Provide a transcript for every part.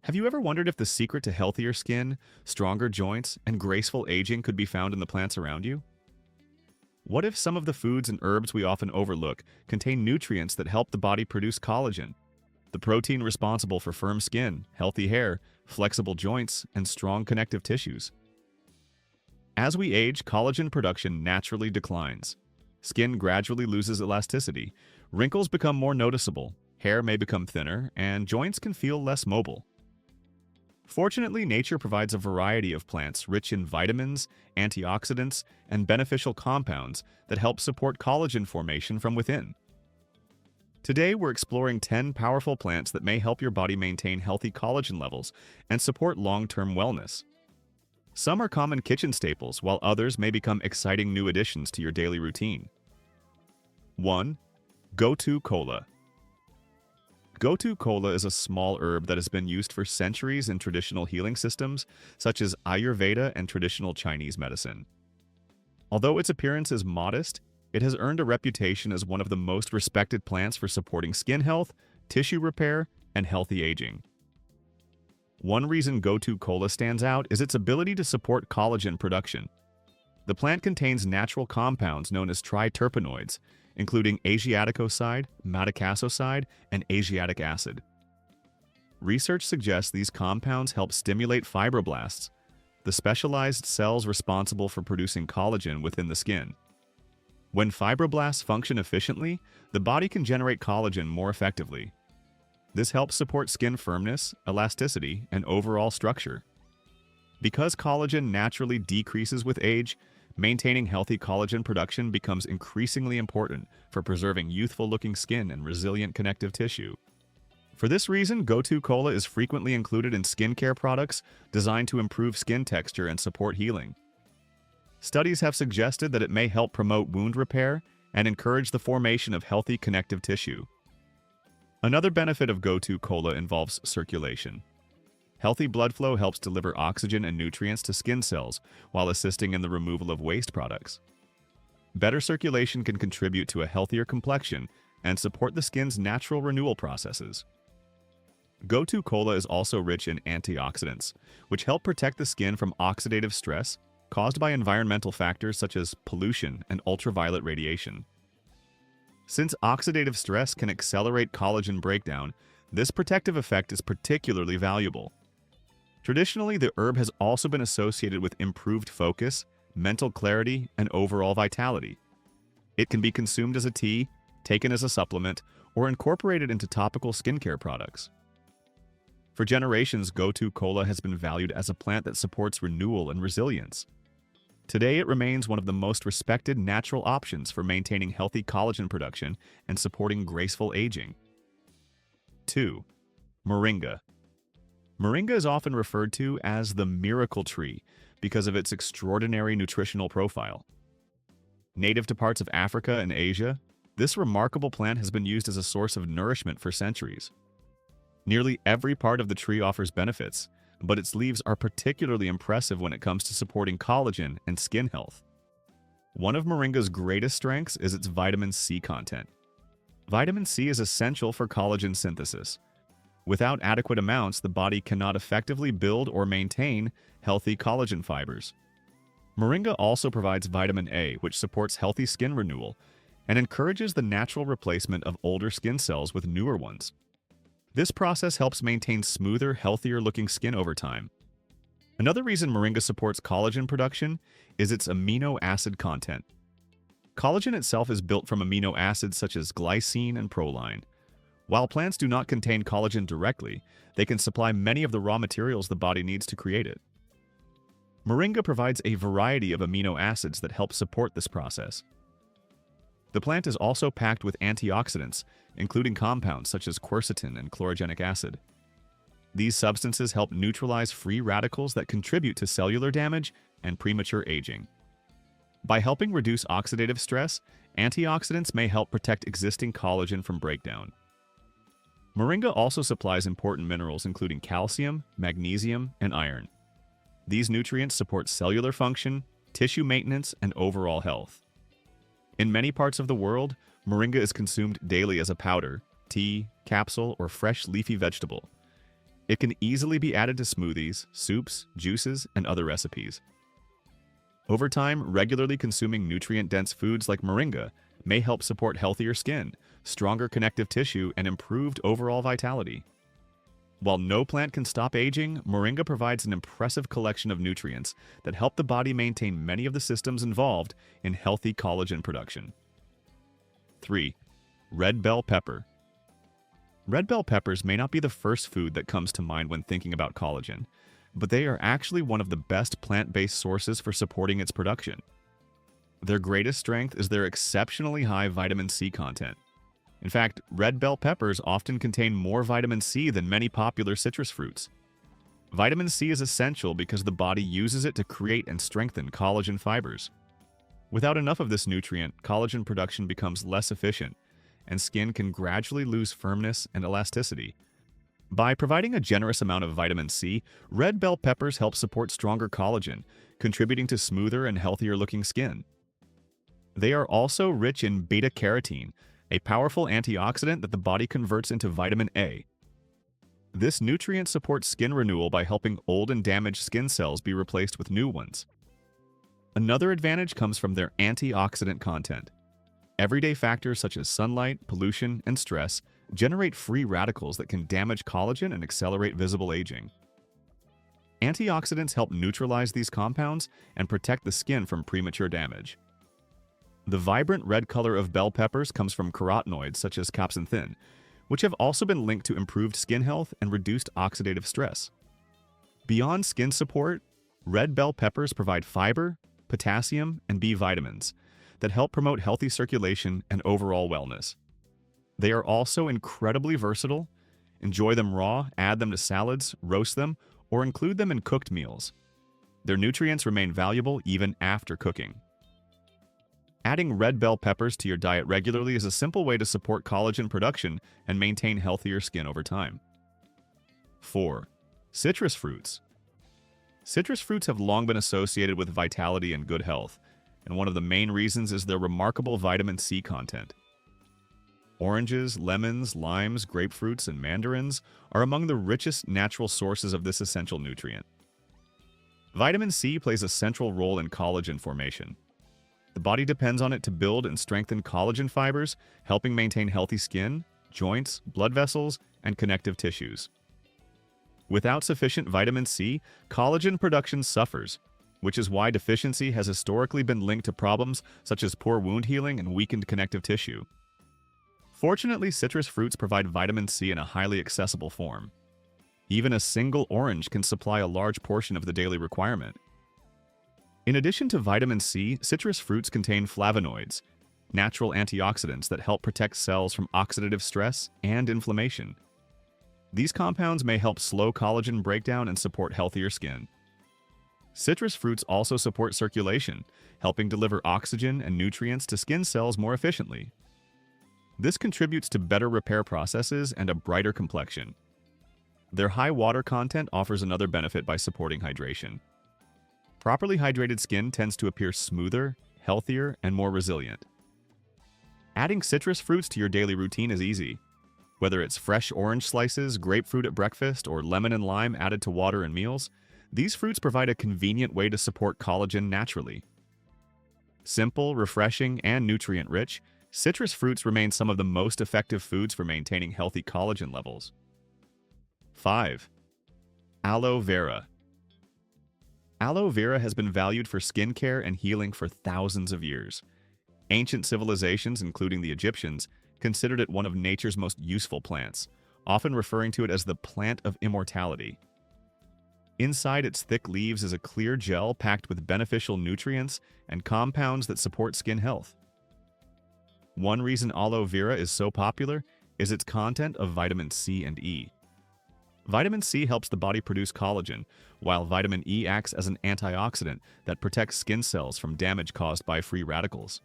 Have you ever wondered if the secret to healthier skin, stronger joints, and graceful aging could be found in the plants around you? What if some of the foods and herbs we often overlook contain nutrients that help the body produce collagen, the protein responsible for firm skin, healthy hair, flexible joints, and strong connective tissues? As we age, collagen production naturally declines. Skin gradually loses elasticity, wrinkles become more noticeable, hair may become thinner, and joints can feel less mobile. Fortunately, nature provides a variety of plants rich in vitamins, antioxidants, and beneficial compounds that help support collagen formation from within. Today, we're exploring 10 powerful plants that may help your body maintain healthy collagen levels and support long-term wellness. Some are common kitchen staples, while others may become exciting new additions to your daily routine. 1. Gotu kola. Gotu kola is a small herb that has been used for centuries in traditional healing systems, such as Ayurveda and traditional Chinese medicine. Although its appearance is modest, it has earned a reputation as one of the most respected plants for supporting skin health, tissue repair, and healthy aging. One reason Gotu kola stands out is its ability to support collagen production. The plant contains natural compounds known as triterpenoids, including Asiaticoside, madecassoside, and Asiatic acid. Research suggests these compounds help stimulate fibroblasts, the specialized cells responsible for producing collagen within the skin. When fibroblasts function efficiently, the body can generate collagen more effectively. This helps support skin firmness, elasticity, and overall structure. Because collagen naturally decreases with age, maintaining healthy collagen production becomes increasingly important for preserving youthful-looking skin and resilient connective tissue. For this reason, Gotu kola is frequently included in skincare products designed to improve skin texture and support healing. Studies have suggested that it may help promote wound repair and encourage the formation of healthy connective tissue. Another benefit of Gotu kola involves circulation. Healthy blood flow helps deliver oxygen and nutrients to skin cells while assisting in the removal of waste products. Better circulation can contribute to a healthier complexion and support the skin's natural renewal processes. Gotu kola is also rich in antioxidants, which help protect the skin from oxidative stress caused by environmental factors such as pollution and ultraviolet radiation. Since oxidative stress can accelerate collagen breakdown, this protective effect is particularly valuable. Traditionally, the herb has also been associated with improved focus, mental clarity, and overall vitality. It can be consumed as a tea, taken as a supplement, or incorporated into topical skincare products. For generations, Gotu kola has been valued as a plant that supports renewal and resilience. Today, it remains one of the most respected natural options for maintaining healthy collagen production and supporting graceful aging. 2. Moringa. Moringa is often referred to as the miracle tree because of its extraordinary nutritional profile. Native to parts of Africa and Asia, this remarkable plant has been used as a source of nourishment for centuries. Nearly every part of the tree offers benefits, but its leaves are particularly impressive when it comes to supporting collagen and skin health. One of moringa's greatest strengths is its vitamin C content. Vitamin C is essential for collagen synthesis. Without adequate amounts, the body cannot effectively build or maintain healthy collagen fibers. Moringa also provides vitamin A, which supports healthy skin renewal and encourages the natural replacement of older skin cells with newer ones. This process helps maintain smoother, healthier-looking skin over time. Another reason moringa supports collagen production is its amino acid content. Collagen itself is built from amino acids such as glycine and proline. While plants do not contain collagen directly, they can supply many of the raw materials the body needs to create it. Moringa provides a variety of amino acids that help support this process. The plant is also packed with antioxidants, including compounds such as quercetin and chlorogenic acid. These substances help neutralize free radicals that contribute to cellular damage and premature aging. By helping reduce oxidative stress, antioxidants may help protect existing collagen from breakdown. Moringa also supplies important minerals including calcium, magnesium, and iron. These nutrients support cellular function, tissue maintenance, and overall health. In many parts of the world, moringa is consumed daily as a powder, tea, capsule, or fresh leafy vegetable. It can easily be added to smoothies, soups, juices, and other recipes. Over time, regularly consuming nutrient-dense foods like moringa may help support healthier skin, stronger connective tissue, and improved overall vitality. While no plant can stop aging, moringa provides an impressive collection of nutrients that help the body maintain many of the systems involved in healthy collagen production. 3. Red bell pepper. Red bell peppers may not be the first food that comes to mind when thinking about collagen, but they are actually one of the best plant-based sources for supporting its production. Their greatest strength is their exceptionally high vitamin C content. In fact, red bell peppers often contain more vitamin C than many popular citrus fruits. Vitamin C is essential because the body uses it to create and strengthen collagen fibers. Without enough of this nutrient, collagen production becomes less efficient, and skin can gradually lose firmness and elasticity. By providing a generous amount of vitamin C, red bell peppers help support stronger collagen, contributing to smoother and healthier-looking skin. They are also rich in beta-carotene, a powerful antioxidant that the body converts into vitamin A. This nutrient supports skin renewal by helping old and damaged skin cells be replaced with new ones. Another advantage comes from their antioxidant content. Everyday factors such as sunlight, pollution, and stress generate free radicals that can damage collagen and accelerate visible aging. Antioxidants help neutralize these compounds and protect the skin from premature damage. The vibrant red color of bell peppers comes from carotenoids such as capsaicin, which have also been linked to improved skin health and reduced oxidative stress. Beyond skin support, red bell peppers provide fiber, potassium, and B vitamins that help promote healthy circulation and overall wellness. They are also incredibly versatile. Enjoy them raw, add them to salads, roast them, or include them in cooked meals. Their nutrients remain valuable even after cooking. Adding red bell peppers to your diet regularly is a simple way to support collagen production and maintain healthier skin over time. 4. Citrus fruits. Citrus fruits have long been associated with vitality and good health, and one of the main reasons is their remarkable vitamin C content. Oranges, lemons, limes, grapefruits, and mandarins are among the richest natural sources of this essential nutrient. Vitamin C plays a central role in collagen formation. The body depends on it to build and strengthen collagen fibers, helping maintain healthy skin, joints, blood vessels, and connective tissues. Without sufficient vitamin C, collagen production suffers, which is why deficiency has historically been linked to problems such as poor wound healing and weakened connective tissue. Fortunately, citrus fruits provide vitamin C in a highly accessible form. Even a single orange can supply a large portion of the daily requirement. In addition to vitamin C, citrus fruits contain flavonoids, natural antioxidants that help protect cells from oxidative stress and inflammation. These compounds may help slow collagen breakdown and support healthier skin. Citrus fruits also support circulation, helping deliver oxygen and nutrients to skin cells more efficiently. This contributes to better repair processes and a brighter complexion. Their high water content offers another benefit by supporting hydration. Properly hydrated skin tends to appear smoother, healthier, and more resilient. Adding citrus fruits to your daily routine is easy. Whether it's fresh orange slices, grapefruit at breakfast, or lemon and lime added to water and meals, these fruits provide a convenient way to support collagen naturally. Simple, refreshing, and nutrient-rich, citrus fruits remain some of the most effective foods for maintaining healthy collagen levels. 5. Aloe vera. Aloe vera has been valued for skincare and healing for thousands of years. Ancient civilizations, including the Egyptians, considered it one of nature's most useful plants, often referring to it as the plant of immortality. Inside its thick leaves is a clear gel packed with beneficial nutrients and compounds that support skin health. One reason aloe vera is so popular is its content of vitamin C and E. Vitamin C helps the body produce collagen, while vitamin E acts as an antioxidant that protects skin cells from damage caused by free radicals.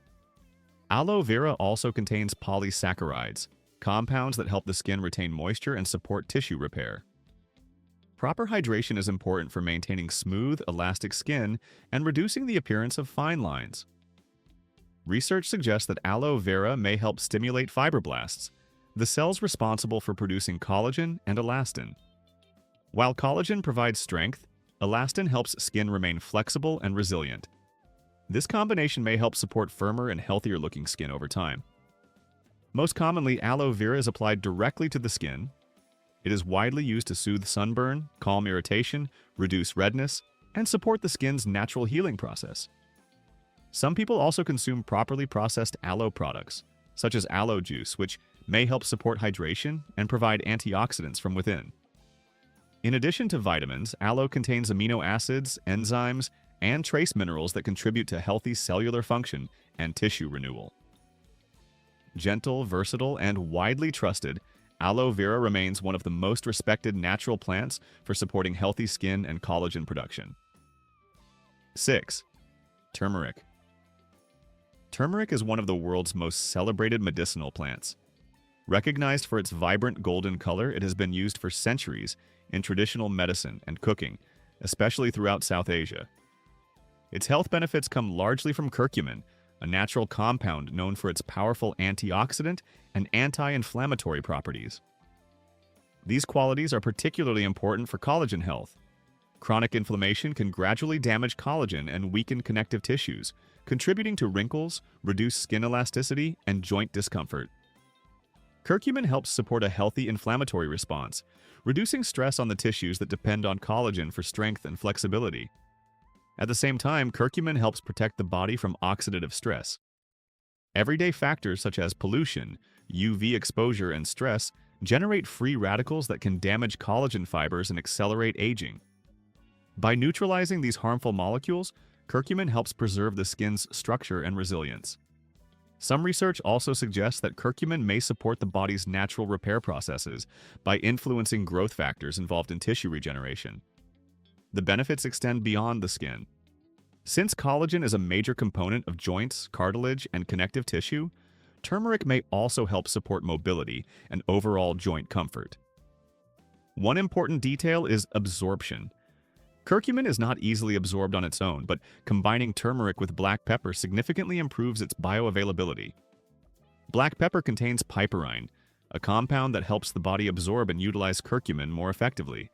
Aloe vera also contains polysaccharides, compounds that help the skin retain moisture and support tissue repair. Proper hydration is important for maintaining smooth, elastic skin and reducing the appearance of fine lines. Research suggests that aloe vera may help stimulate fibroblasts, the cells responsible for producing collagen and elastin. While collagen provides strength, elastin helps skin remain flexible and resilient. This combination may help support firmer and healthier-looking skin over time. Most commonly, aloe vera is applied directly to the skin. It is widely used to soothe sunburn, calm irritation, reduce redness, and support the skin's natural healing process. Some people also consume properly processed aloe products, such as aloe juice, which may help support hydration and provide antioxidants from within. In addition to vitamins, aloe contains amino acids, enzymes, and trace minerals that contribute to healthy cellular function and tissue renewal. Gentle, versatile, and widely trusted, aloe vera remains one of the most respected natural plants for supporting healthy skin and collagen production. 6. Turmeric. Turmeric is one of the world's most celebrated medicinal plants. Recognized for its vibrant golden color, it has been used for centuries in traditional medicine and cooking, especially throughout South Asia. Its health benefits come largely from curcumin, a natural compound known for its powerful antioxidant and anti-inflammatory properties. These qualities are particularly important for collagen health. Chronic inflammation can gradually damage collagen and weaken connective tissues, contributing to wrinkles, reduced skin elasticity, and joint discomfort. Curcumin helps support a healthy inflammatory response, reducing stress on the tissues that depend on collagen for strength and flexibility. At the same time, curcumin helps protect the body from oxidative stress. Everyday factors such as pollution, UV exposure, and stress generate free radicals that can damage collagen fibers and accelerate aging. By neutralizing these harmful molecules, curcumin helps preserve the skin's structure and resilience. Some research also suggests that curcumin may support the body's natural repair processes by influencing growth factors involved in tissue regeneration. The benefits extend beyond the skin. Since collagen is a major component of joints, cartilage, and connective tissue, turmeric may also help support mobility and overall joint comfort. One important detail is absorption. Curcumin is not easily absorbed on its own, but combining turmeric with black pepper significantly improves its bioavailability. Black pepper contains piperine, a compound that helps the body absorb and utilize curcumin more effectively.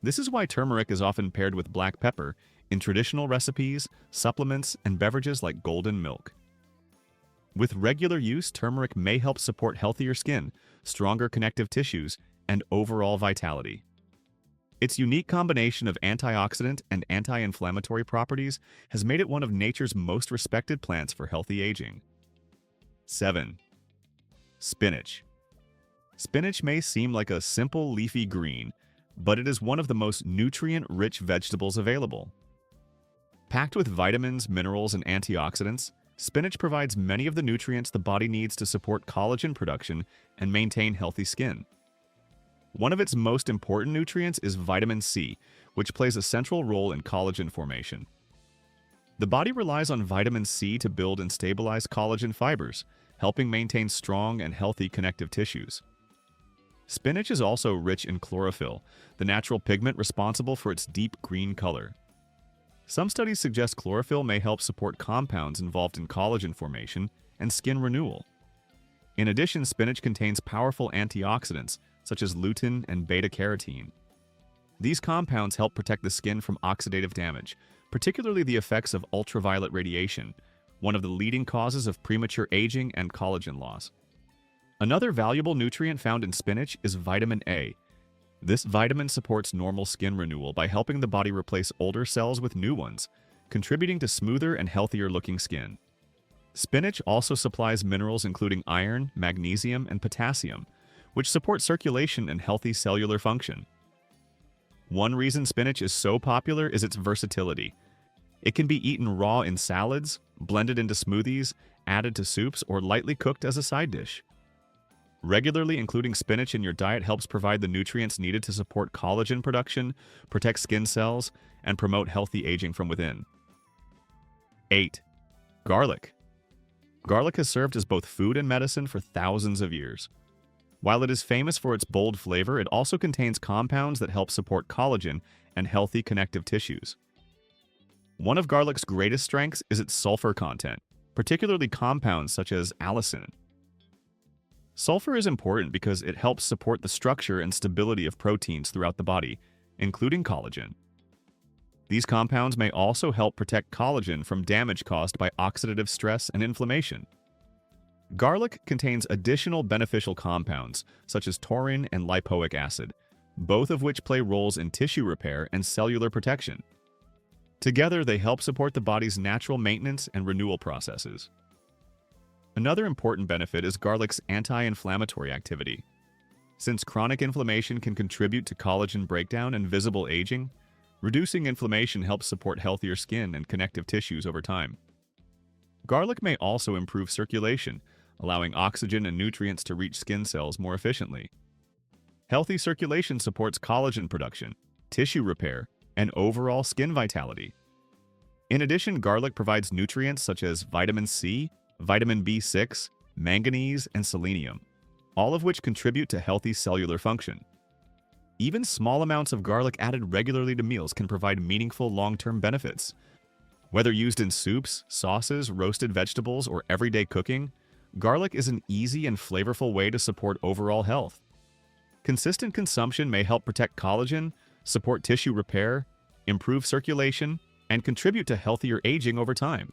This is why turmeric is often paired with black pepper in traditional recipes, supplements, and beverages like golden milk. With regular use, turmeric may help support healthier skin, stronger connective tissues, and overall vitality. Its unique combination of antioxidant and anti-inflammatory properties has made it one of nature's most respected plants for healthy aging. 7. Spinach. Spinach may seem like a simple leafy green, but it is one of the most nutrient-rich vegetables available. Packed with vitamins, minerals, and antioxidants, spinach provides many of the nutrients the body needs to support collagen production and maintain healthy skin. One of its most important nutrients is vitamin C, which plays a central role in collagen formation. The body relies on vitamin C to build and stabilize collagen fibers, helping maintain strong and healthy connective tissues. Spinach is also rich in chlorophyll, the natural pigment responsible for its deep green color. Some studies suggest chlorophyll may help support compounds involved in collagen formation and skin renewal. In addition, spinach contains powerful antioxidants, such as lutein and beta-carotene. These compounds help protect the skin from oxidative damage, particularly the effects of ultraviolet radiation, one of the leading causes of premature aging and collagen loss. Another valuable nutrient found in spinach is vitamin A. This vitamin supports normal skin renewal by helping the body replace older cells with new ones, contributing to smoother and healthier-looking skin. Spinach also supplies minerals including iron, magnesium, and potassium, which support circulation and healthy cellular function. One reason spinach is so popular is its versatility. It can be eaten raw in salads, blended into smoothies, added to soups, or lightly cooked as a side dish. Regularly including spinach in your diet helps provide the nutrients needed to support collagen production, protect skin cells, and promote healthy aging from within. 8. Garlic. Garlic has served as both food and medicine for thousands of years. While it is famous for its bold flavor, it also contains compounds that help support collagen and healthy connective tissues. One of garlic's greatest strengths is its sulfur content, particularly compounds such as allicin. Sulfur is important because it helps support the structure and stability of proteins throughout the body, including collagen. These compounds may also help protect collagen from damage caused by oxidative stress and inflammation. Garlic contains additional beneficial compounds, such as taurine and lipoic acid, both of which play roles in tissue repair and cellular protection. Together, they help support the body's natural maintenance and renewal processes. Another important benefit is garlic's anti-inflammatory activity. Since chronic inflammation can contribute to collagen breakdown and visible aging, reducing inflammation helps support healthier skin and connective tissues over time. Garlic may also improve circulation, allowing oxygen and nutrients to reach skin cells more efficiently. Healthy circulation supports collagen production, tissue repair, and overall skin vitality. In addition, garlic provides nutrients such as vitamin C, vitamin B6, manganese, and selenium, all of which contribute to healthy cellular function. Even small amounts of garlic added regularly to meals can provide meaningful long-term benefits. Whether used in soups, sauces, roasted vegetables, or everyday cooking, garlic is an easy and flavorful way to support overall health. Consistent consumption may help protect collagen, support tissue repair, improve circulation, and contribute to healthier aging over time.